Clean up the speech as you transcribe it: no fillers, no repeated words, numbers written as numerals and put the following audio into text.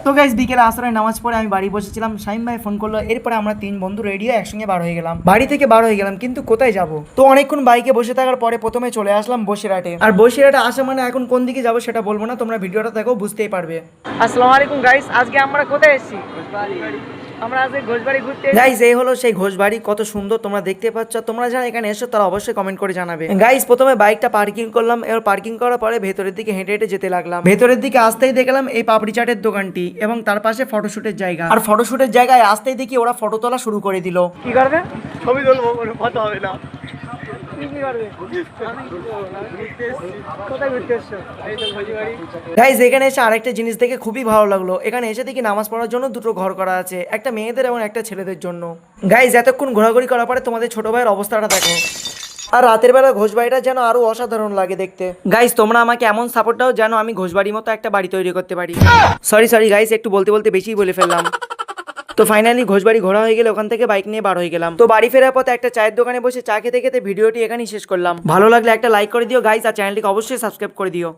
তো গাইস বিকেলে আসরের নামাজ পড়ে আমি বাড়ি বসেছিলাম, শাহিম ভাই ফোন করলো। এরপরে আমরা 3 বন্ধু রেডি হয়ে একসঙ্গে বার হয়ে গেলাম। বাড়ি থেকে বার হয়ে গেলাম, কিন্তু কোথায় যাব? তো অনেকক্ষণ বাইকে বসে থাকার পরে প্রথমে চলে আসলাম বসিরহাটে। আর বসিরহাটে আসা মানে এখন কোন দিকে যাব সেটা বলবো না, তোমরা ভিডিওটা দেখো বুঝতেই পারবে। আসসালামু আলাইকুম গাইস, আজকে আমরা কোথায় এসেছি? আমরা আজকে ঘোষবাড়ি ঘুরতে। গাইস এই হলো সেই ঘোষবাড়ি, কত সুন্দর তোমরা দেখতে পাচ্ছ। তোমরা যারা এখানে এসো তারা অবশ্যই কমেন্ট করে জানাবে। গাইস প্রথমে বাইকটা পার্কিং করলাম, এবার পার্কিং করার পরে ভেতরের দিকে হেঁটে হেঁটে যেতে লাগলাম। ভেতরের দিকে আসতেই দেখলাম এই পাপড়ি চাটের দোকানটি এবং তার পাশে ফটোশুটের জায়গা। আর ফটোশুটের জায়গায় আসতেই দেখি ওরা ফটো তোলা শুরু করে দিল। কি করবে? ছবি তুলবো, কোনো কথা হবে না। গাইস এখানে এসে আরেকটা জিনিস দেখে খুবই ভালো লাগলো। এখানে এসে দেখি নামাজ পড়ার জন্য দুটো ঘর করা আছে, একটা মেয়েদের এবং একটা ছেলেদের জন্য। গাইস এতক্ষণ ঘোরাঘুরি করার পরে তোমাদের ছোট ভাইয়ের অবস্থাটা দেখো। আর রাতের বেলা ঘোষবাড়িটা যেন আরো অসাধারণ লাগে দেখতে। গাইস তোমরা আমাকে এমন সাপোর্ট দাও যেন আমি ঘোষবাড়ির মতো একটা বাড়ি তৈরি করতে পারি। সরি গাইস, একটু বলতে বলতে বেশিই বলে ফেললাম। তো ফাইনালি ঘোষবাড়ি ঘোরা হয়ে গেলে ওখান থেকে বাইক নিয়ে বার হয়ে গেলাম। তো বাড়ি ফেরার পথে একটা চায়ের দোকানে বসে চা খেতে খেতে ভিডিওটি এখানেই শেষ করলাম। ভালো লাগলে একটা লাইক করে দিও গাইস, আর চ্যানেলটিকে অবশ্যই সাবস্ক্রাইব করে দিও।